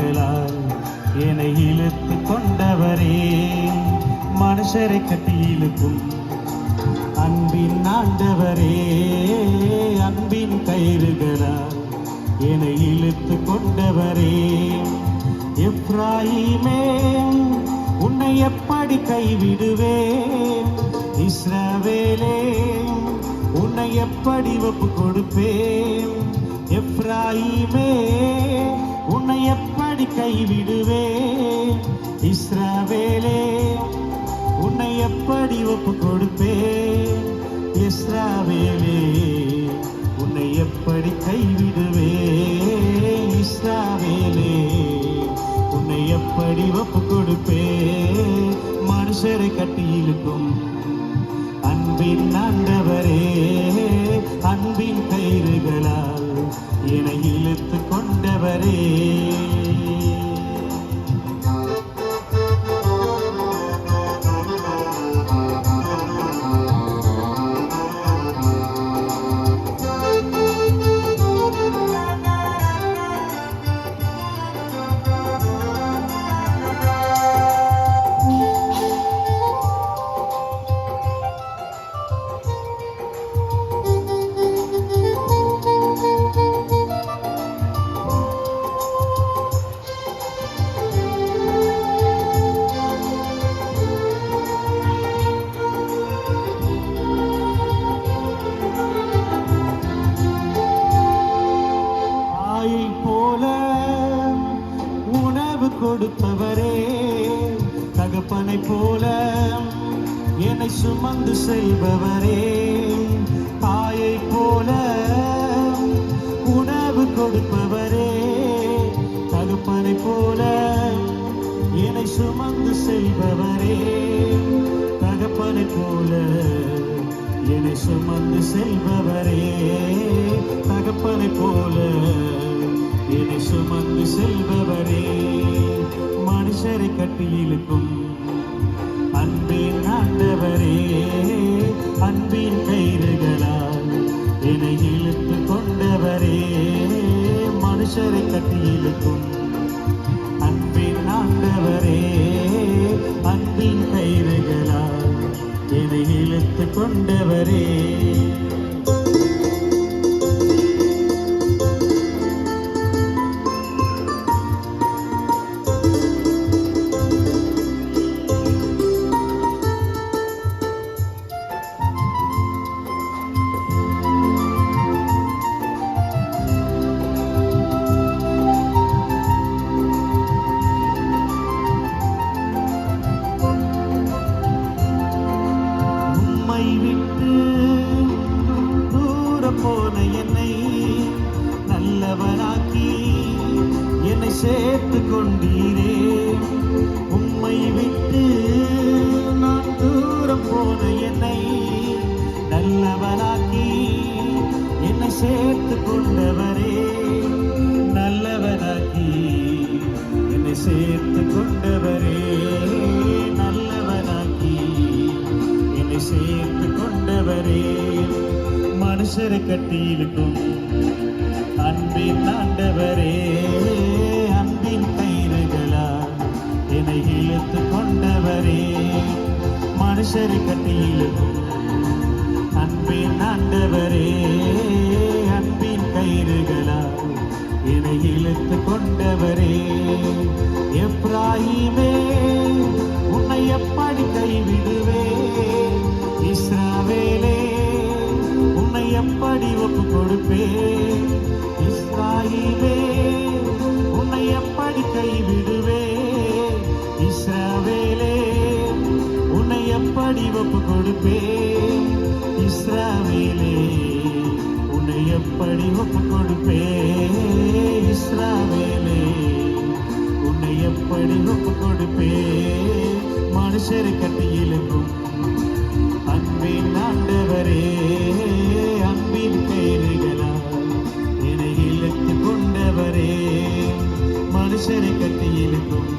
கயிறுகளால் என்னை இழுத்து கொண்டவரே, மனுஷரை கட்டி இழுக்கும் அன்பின் ஆண்டவரே, அன்பின் கயிறுகளால் என்னை இழுத்து கொண்டவரே. எப்ராயிமே உன்னை எப்படி கைவிடுவேன், இஸ்ரவேலே உன்னை எப்படி ஒப்பு கொடுப்பேன். எப்ராயிமே உன்னை எப்படி கைவிடுவேன், இஸ்ரவேலே உன்னை எப்படி ஒப்பு கொடுப்பேன். இஸ்ரவேலே உன்னை எப்படி கைவிடுவேன், இஸ்ரவேலே உன்னை எப்படி ஒப்பு கொடுப்பேன். மனுஷரை கட்டி இழுக்கும் அன்பின் ஆண்டவரே, அன்பின் கயிறுகளால் என்னை இழுத்து கொண்டவரே. கொடுப்பவரே, தகப்பனை போல என்னை சுமந்து செய்பவரே, தாயை போல உணவு கொடுப்பவரே, தகப்பனை போல என்னை சுமந்து செய்பவரே, தகப்பனை போல என்னை சுமந்து செல்பவரே, தகப்பனை போல என்னை சுமந்து செல்பவரே. மனுஷரை கட்டி இழுக்கும் அன்பின் ஆண்டவரே, அன்பின் கயிறுகளால் என்னை இழுத்து கொண்டவரே. மனுஷரை கட்டி இழுக்கும் அன்பின் ஆண்டவரே, அன்பின் கயிறுகளால் என்னை இழுத்து கொண்டவரே. போன என்னை நல்லவனாக்கி என்னை சேர்த்து கொண்டீரே. உம்மை விட்டு நான் தூரம் போன என்னை நல்லவனாக்கி என்னை சேர்த்து கொண்டவரே, நல்லவனாக்கி என்னை சேர்த்து கொண்டவரே, நல்லவனாக்கி என்னை சேர்த்து கொண்டவரே. மனுஷரை கட்டி இழுக்கும் அன்பின் ஆண்டவரே, அன்பின் கயிறுகளால் என்னை இழுத்து கொண்டவரே. மனுஷரை கட்டி இழுக்கும் அன்பின் ஆண்டவரே, அன்பின் கயிறுகளால் என்னை இழுத்து கொண்டவரே. எப்ராயிமே உன்னை எப்படி கைவிடுவேன், இஸ்ரவேலே உன்னை எப்படி ஒப்பு கொடுப்பேன். இஸ்ராயீலே உன்னை எப்படி கைவிடுவேன், இஸ்ரவேலே உன்னை எப்படி ஒப்பு கொடுப்பேன். இஸ்ரவேலே உன்னை எப்படி ஒப்பு கொடுப்பேன், இஸ்ரவேலே உன்னை எப்படி ஒப்பு கொடுப்பேன். மனுஷரை கட்டி இழுக்கும் அன்பின் ஆண்டவரே, அன்பின் கயிறுகளால் என்னை இழுத்து கொண்டவரே. மனுஷரை கட்டி இழுக்கும்